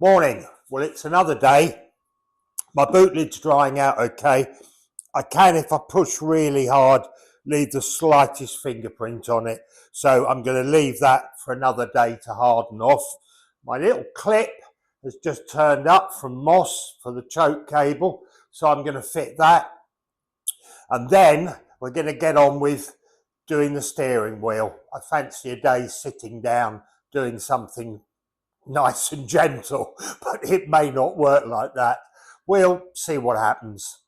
Morning. Well, it's another day. My boot lid's drying out okay. I can, if I push really hard, leave the slightest fingerprint on it. So I'm going to leave that for another day to harden off. My little clip has just turned up from Moss for the choke cable. So I'm going to fit that. And then we're going to get on with doing the steering wheel. I fancy a day sitting down doing something nice and gentle, but it may not work like that. We'll see what happens.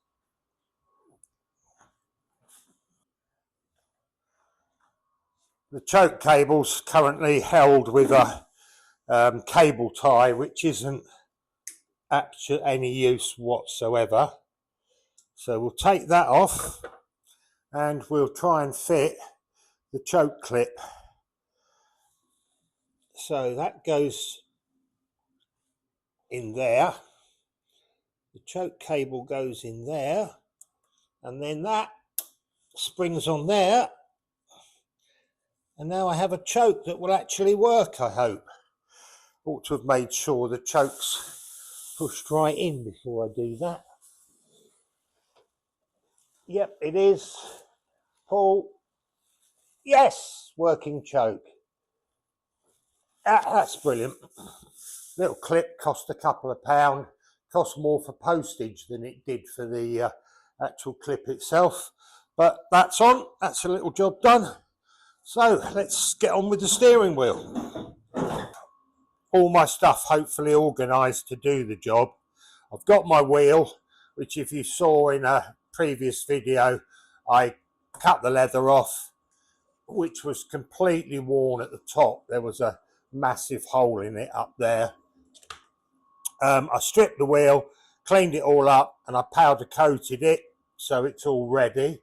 The choke cable's currently held with a cable tie, which isn't actually any use whatsoever. So we'll take that off and we'll try and fit the choke clip. So that goes in there. The choke cable goes in there, and then that springs on there. And now I have a choke that will actually work, I hope. Ought to have made sure the choke's pushed right in before I do that. Yep, it is. Pull. Yes, working choke. That's brilliant. Little clip cost a couple of pounds. Cost more for postage than it did for the actual clip itself. But that's on. That's a little job done. So let's get on with the steering wheel. All my stuff hopefully organised to do the job. I've got my wheel, which if you saw in a previous video, I cut the leather off, which was completely worn at the top. There was a massive hole in it up there. I stripped the wheel, cleaned it all up, and I powder coated it so it's all ready.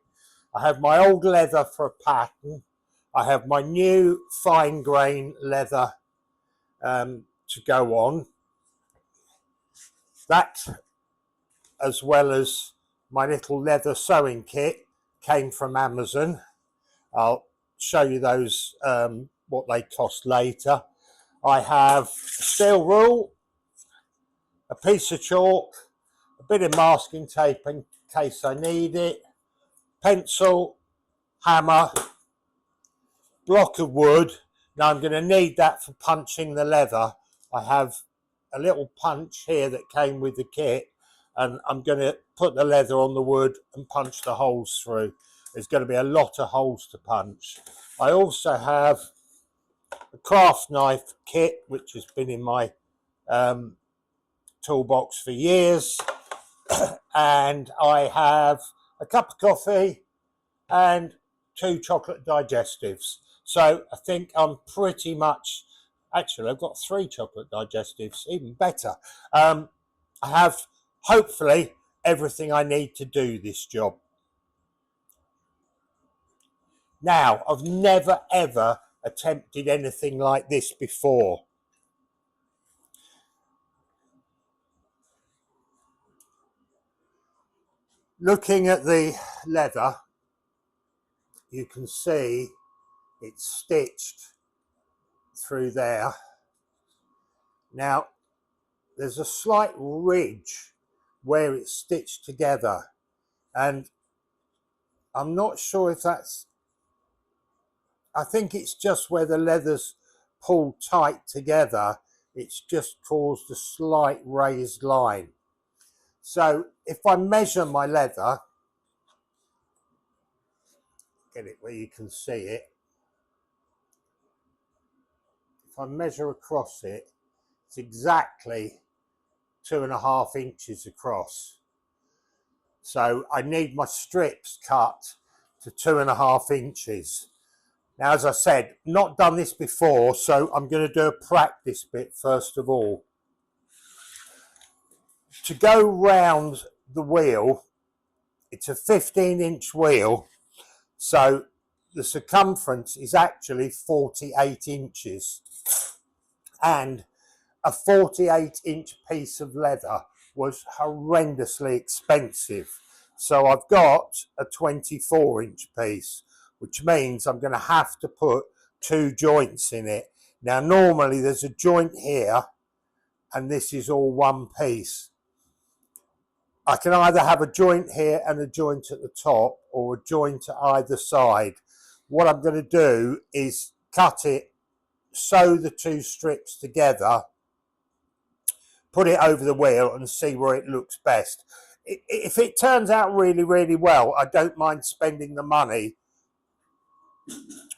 I have my old leather for a pattern. I have my new fine grain leather to go on. That, as well as my little leather sewing kit, came from Amazon. I'll show you those, what they cost later. I have a steel rule, a piece of chalk, a bit of masking tape in case I need it, pencil, hammer, block of wood. Now I'm going to need that for punching the leather. I have a little punch here that came with the kit, and I'm going to put the leather on the wood and punch the holes through. There's going to be a lot of holes to punch. I also have a craft knife kit, which has been in my toolbox for years. And I have a cup of coffee and 2 chocolate digestives. So I think I'm pretty much, actually I've got 3 chocolate digestives, even better. I have hopefully everything I need to do this job. Now, I've never ever attempted anything like this before. Looking at the leather, you can see it's stitched through there. Now, there's a slight ridge where it's stitched together, and I'm not sure if that's, I think it's just where the leather's pulled tight together. It's just caused a slight raised line. So if I measure my leather, get it where you can see it. If I measure across it, it's exactly 2.5 inches across. So I need my strips cut to 2.5 inches. Now, as I said, not done this before, so I'm going to do a practice bit first of all. To go round the wheel, it's a 15-inch wheel, so the circumference is actually 48 inches. And a 48-inch piece of leather was horrendously expensive. So I've got a 24-inch piece, which means I'm going to have to put 2 joints in it. Now, normally there's a joint here and this is all one piece. I can either have a joint here and a joint at the top, or a joint at either side. What I'm going to do is cut it, sew the two strips together, put it over the wheel and see where it looks best. If it turns out really, really well, I don't mind spending the money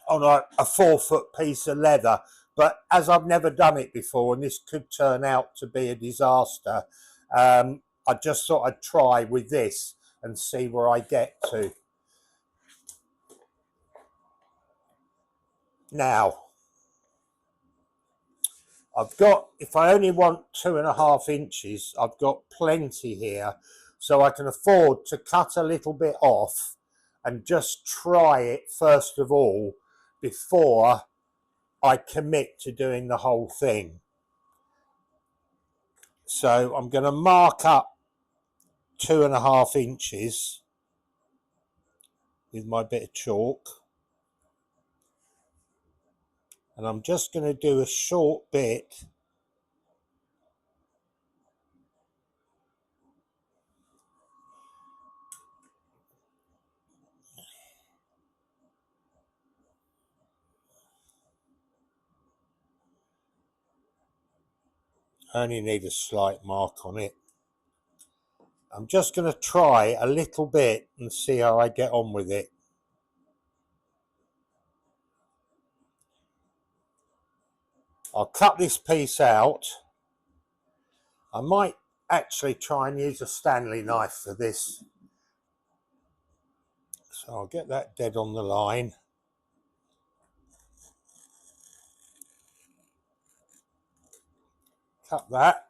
on a 4-foot piece of leather. But as I've never done it before, and this could turn out to be a disaster, I just thought I'd try with this and see where I get to. Now, I've got, if I only want 2.5 inches, I've got plenty here. So I can afford to cut a little bit off and just try it first of all before I commit to doing the whole thing. So I'm going to mark up 2.5 inches with my bit of chalk, and I'm just going to do a short bit I only need a slight mark on it. I'm just going to try a little bit and see how I get on with it. I'll cut this piece out. I might actually try and use a Stanley knife for this. So I'll get that dead on the line. Cut that.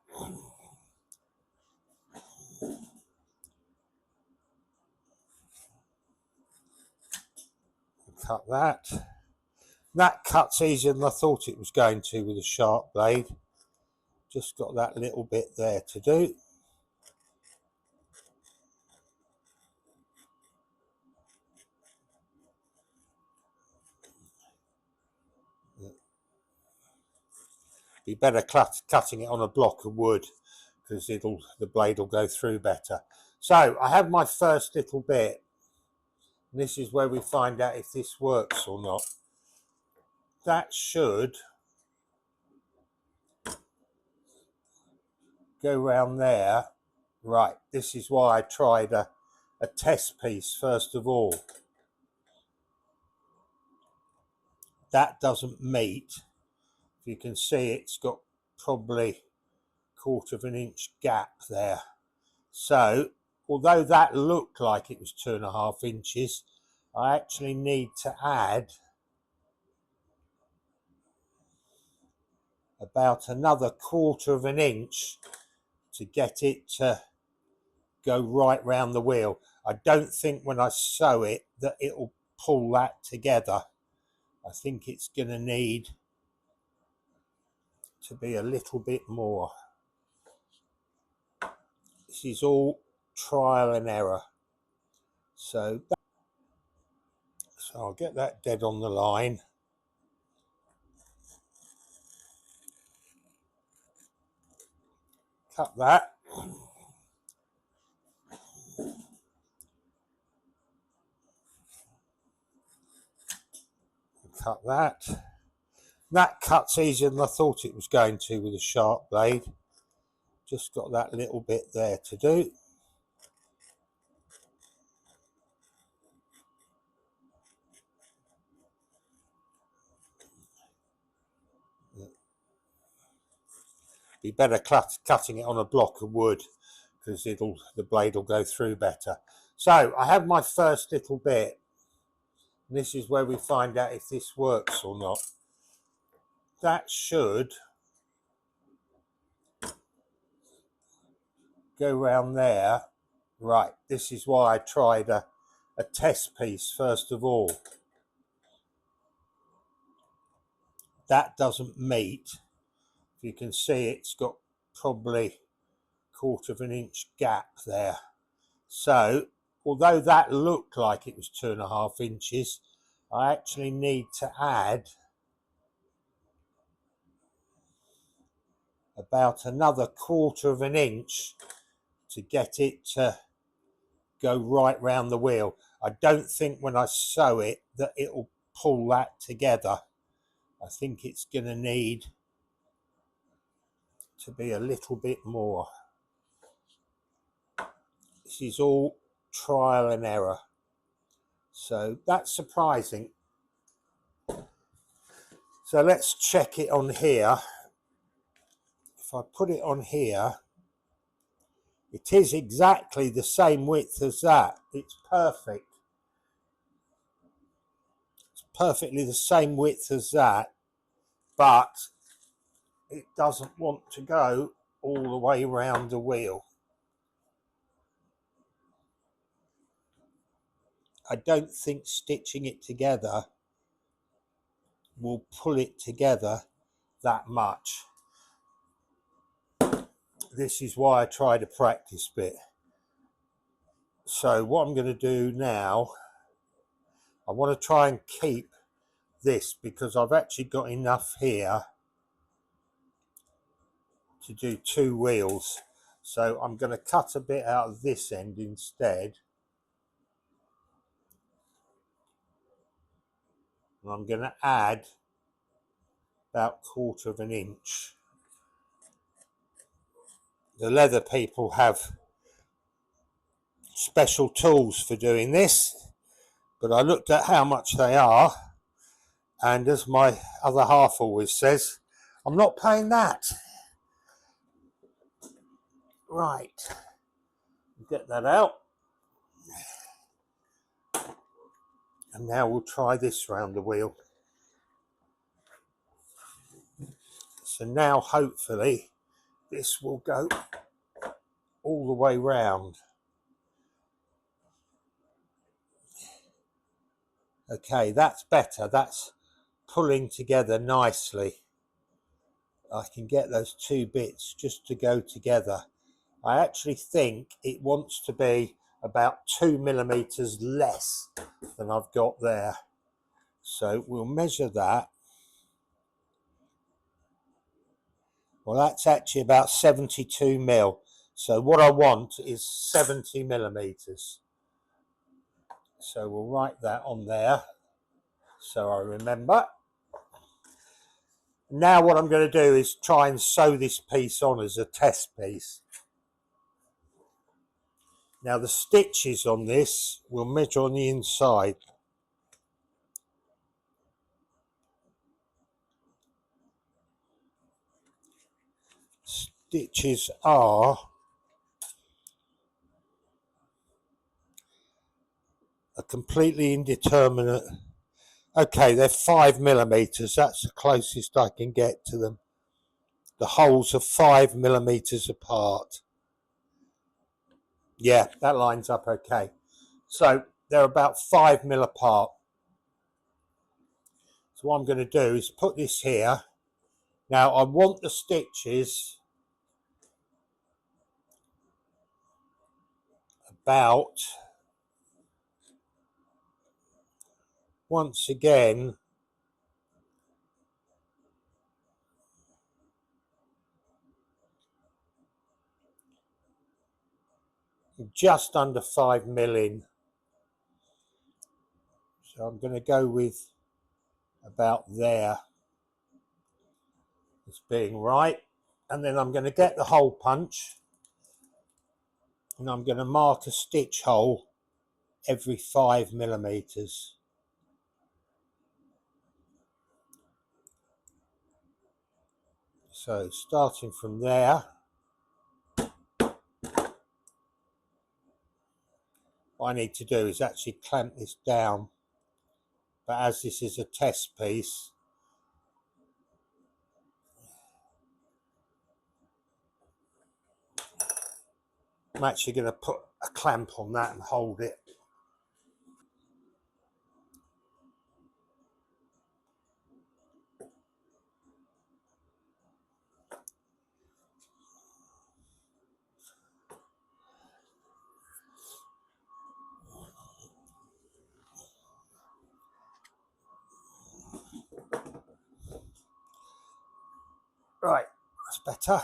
Cut that. That cuts easier than I thought it was going to with a sharp blade. Just got that little bit there to do. Be better cutting it on a block of wood, because the blade will go through better. So I have my first little bit. And this is where we find out if this works or not. That should go round there. Right, this is why I tried a test piece first of all. That doesn't meet. You can see it's got probably 1/4 inch gap there. So although that looked like it was 2.5 inches, I actually need to add about another 1/4 inch to get it to go right round the wheel. I don't think when I sew it that it'll pull that together. I think it's going to need to be a little bit more. This is all trial and error. So I'll get that dead on the line. Cut that. Cut that. That cuts easier than I thought it was going to with a sharp blade. Just got that little bit there to do. Be better cutting it on a block of wood, because the blade will go through better. So I have my first little bit. And this is where we find out if this works or not. That should go round there. Right, this is why I tried a test piece first of all. That doesn't meet. You can see it's got probably 1/4 inch gap there. So although that looked like it was 2.5 inches, I actually need to add about another 1/4 of an inch to get it to go right round the wheel. I don't think when I sew it that it'll pull that together. I think it's going to need to be a little bit more. This is all trial and error. So that's surprising. So let's check it on here. If I put it on here, it is exactly the same width as that. It's perfect. It's perfectly the same width as that, but it doesn't want to go all the way around the wheel. I don't think stitching it together will pull it together that much. This is why I tried a practice bit. So what I'm going to do now, I want to try and keep this because I've actually got enough here to do 2 wheels. So I'm going to cut a bit out of this end instead. And I'm going to add about 1/4 of an inch. The leather people have special tools for doing this, but I looked at how much they are, and as my other half always says, I'm not paying that. Right, get that out. And now we'll try this round the wheel. So now hopefully this will go all the way round. Okay, that's better. That's pulling together nicely. I can get those 2 bits just to go together. I actually think it wants to be about 2 millimeters less than I've got there. So we'll measure that. Well, that's actually about 72 mil. So what I want is 70 millimeters. So we'll write that on there so I remember. Now what I'm going to do is try and sew this piece on as a test piece. Now the stitches on this will measure on the inside. Stitches are a completely indeterminate. Okay, they're 5 millimeters. That's the closest I can get to them. The holes are 5 millimeters apart. Yeah, that lines up okay. So they're about 5 mil apart. So what I'm going to do is put this here. Now I want the stitches about, once again, just under 5 mil in. So I'm going to go with about there as being right. And then I'm going to get the hole punch and I'm going to mark a stitch hole every 5 millimeters. So starting from there, what I need to do is actually clamp this down. But as this is a test piece, I'm actually going to put a clamp on that and hold it. Right, let's better.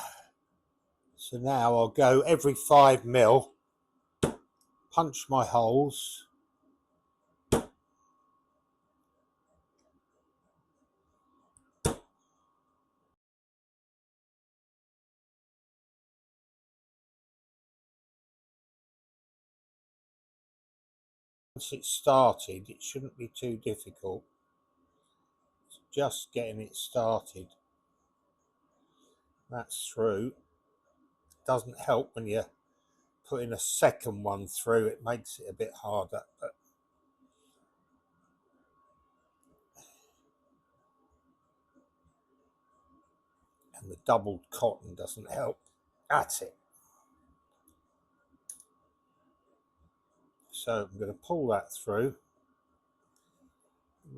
So now I'll go every 5mm, punch my holes. Once it's started, it shouldn't be too difficult. It's just getting it started. That's through. Doesn't help when you're putting a second one through, it makes it a bit harder. But and the doubled cotton doesn't help. That's it. So I'm going to pull that through.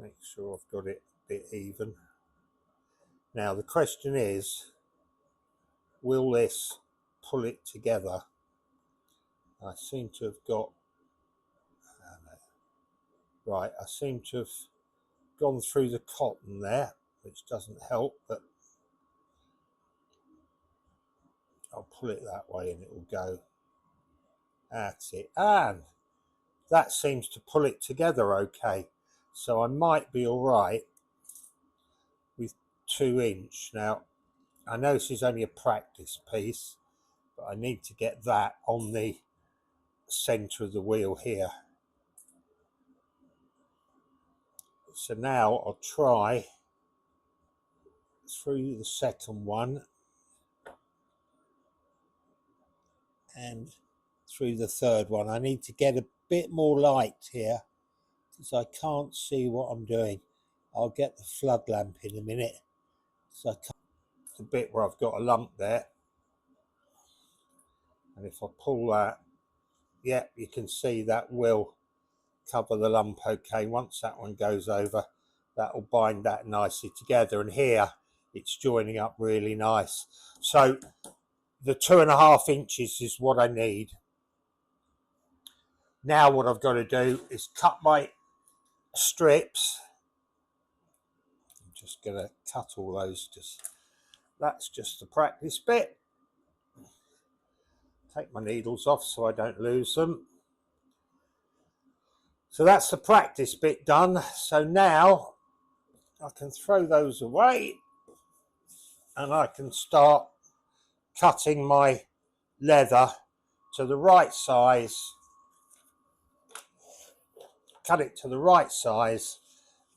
Make sure I've got it a bit even. Now the question is, will this pull it together? I seem to have got, right, I seem to have gone through the cotton there, which doesn't help, but I'll pull it that way and it will go. That's it. And that seems to pull it together okay. So I might be all right with 2-inch. Now, I know this is only a practice piece, but I need to get that on the center of the wheel here. So now I'll try through the second one and through the third one. I need to get a bit more light here because I can't see what I'm doing. I'll get the flood lamp in a minute. So I can't, the bit where I've got a lump there. And if I pull that, yeah, you can see that will cover the lump okay. Once that one goes over, that will bind that nicely together. And here it's joining up really nice. So the 2.5 inches is what I need. Now what I've got to do is cut my strips. I'm just going to cut all those. That's just the practice bit. Take my needles off so I don't lose them. So that's the practice bit done. So now I can throw those away and I can start cutting my leather to the right size. Cut it to the right size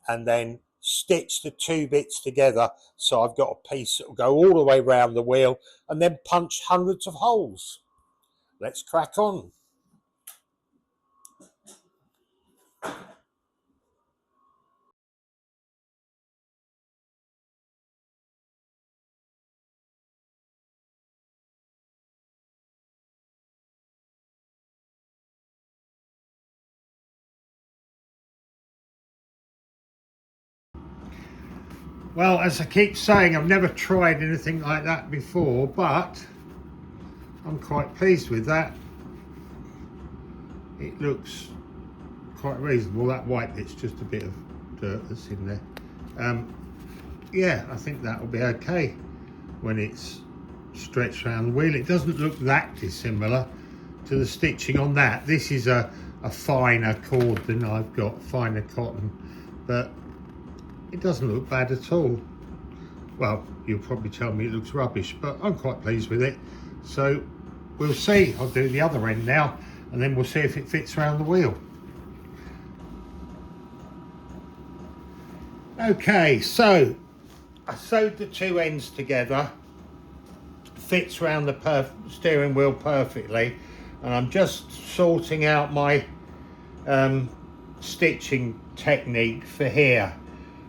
and then stitch the 2 bits together. So I've got a piece that will go all the way around the wheel and then punch hundreds of holes. Let's crack on. Well, as I keep saying, I've never tried anything like that before, but I'm quite pleased with that. It looks quite reasonable. That white bit's just a bit of dirt that's in there. Yeah, I think that will be okay when it's stretched around the wheel. It doesn't look that dissimilar to the stitching on that. This is a finer cord than I've got, finer cotton, but it doesn't look bad at all. Well, you'll probably tell me it looks rubbish, but I'm quite pleased with it. So we'll see. I'll do the other end now and then we'll see if it fits around the wheel. Okay, so I sewed the 2 ends together. Fits around the steering wheel perfectly, and I'm just sorting out my stitching technique for here.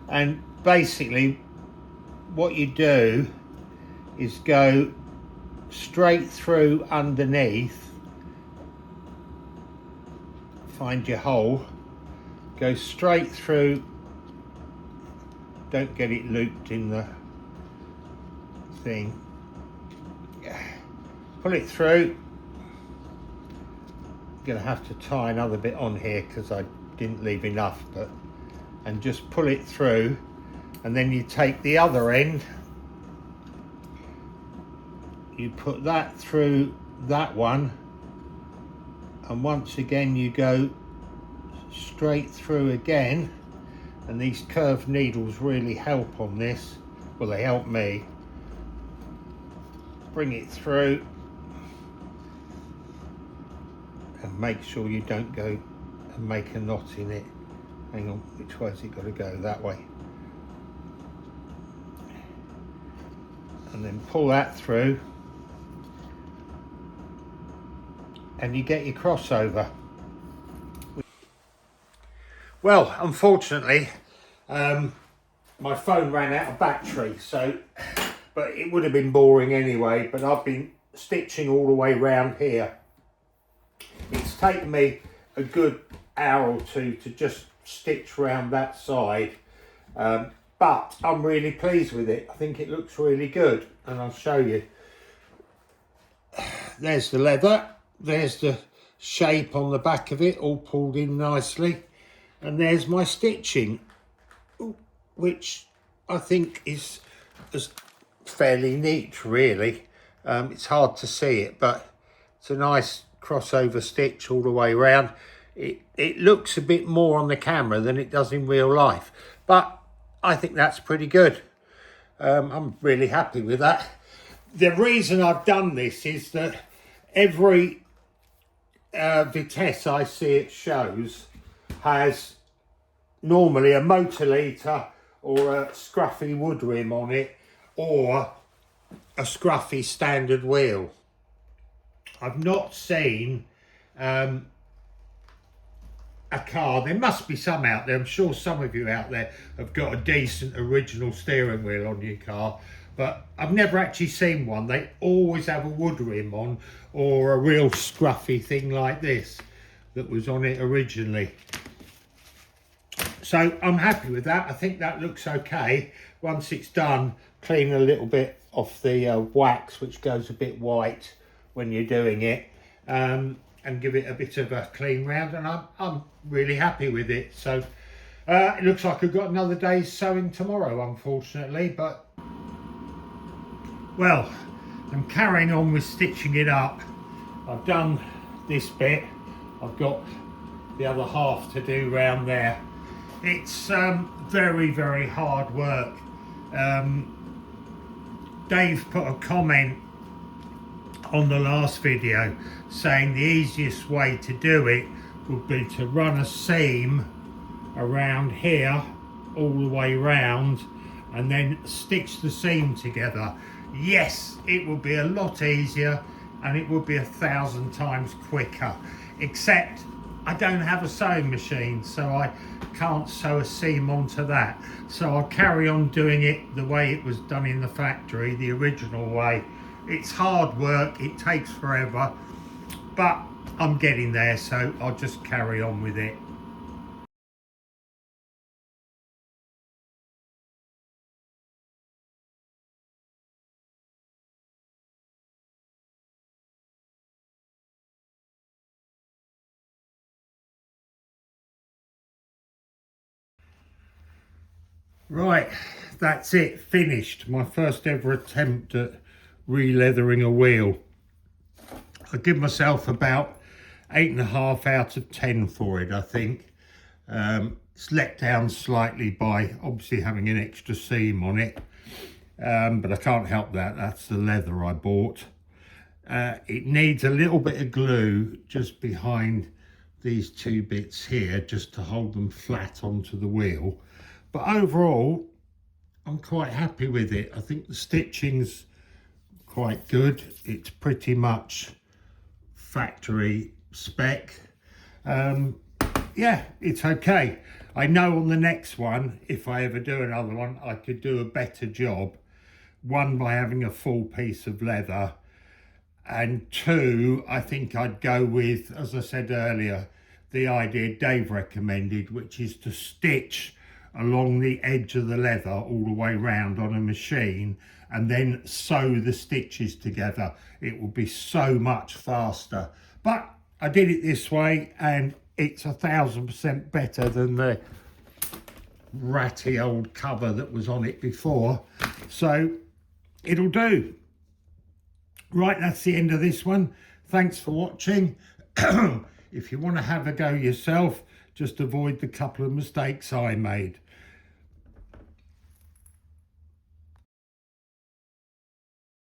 And basically what you do is go straight through underneath, find your hole, go straight through, don't get it looped in the thing, pull it through. I'm gonna have to tie another bit on here because I didn't leave enough, but and just pull it through, and then you take the other end you put that through that one, and once again you go straight through again, and these curved needles really help on this. Well, they help me. Bring it through and make sure you don't go and make a knot in it. Hang on, which way's it got to go? That way. And then pull that through and you get your crossover. Well, unfortunately, my phone ran out of battery, so, but it would have been boring anyway, but I've been stitching all the way around here. It's taken me a good hour or two to just stitch around that side, but I'm really pleased with it. I think it looks really good, and I'll show you. There's the leather, there's the shape on the back of it, all pulled in nicely, and there's my stitching, which I think is fairly neat, really. It's hard to see it, but it's a nice crossover stitch all the way around. It looks a bit more on the camera than it does in real life, but I think that's pretty good. I'm really happy with that. The reason I've done this is that every Vitesse I see it shows has normally a motor litre or a scruffy wood rim on it, or a scruffy standard wheel. I've not seen a car, there must be some out there, I'm sure some of you out there have got a decent original steering wheel on your car, but I've never actually seen one. They always have a wood rim on, or a real scruffy thing like this that was on it originally. So I'm happy with that. I think that looks okay. Once it's done, clean a little bit off the wax, which goes a bit white when you're doing it, and give it a bit of a clean round, and I'm really happy with it. So it looks like I've got another day's sewing tomorrow, unfortunately, but well, I'm carrying on with stitching it up. I've done this bit, I've got the other half to do round there. It's very, very hard work. Dave put a comment on the last video saying the easiest way to do it would be to run a seam around here all the way round and then stitch the seam together. Yes, it would be a lot easier and it would be 1,000 times quicker, except I don't have a sewing machine, so I can't sew a seam onto that. So I'll carry on doing it the way it was done in the factory, the original way. It's hard work, it takes forever, but I'm getting there, so I'll just carry on with it. Right, that's it, finished. My first ever attempt at re-leathering a wheel. I give myself about 8.5 out of 10 for it, I think. It's let down slightly by obviously having an extra seam on it, but I can't help that, that's the leather I bought. It needs a little bit of glue just behind these two bits here, just to hold them flat onto the wheel. But overall, I'm quite happy with it. I think the stitching's quite good. It's pretty much factory spec. Yeah, it's okay. I know on the next one, if I ever do another one, I could do a better job. One, by having a full piece of leather, and two, I think I'd go with, as I said earlier, the idea Dave recommended, which is to stitch along the edge of the leather all the way round on a machine and then sew the stitches together. It will be so much faster. But I did it this way and it's 1,000% better than the ratty old cover that was on it before. So it'll do. Right, that's the end of this one. Thanks for watching. If you want to have a go yourself, just avoid the couple of mistakes I made.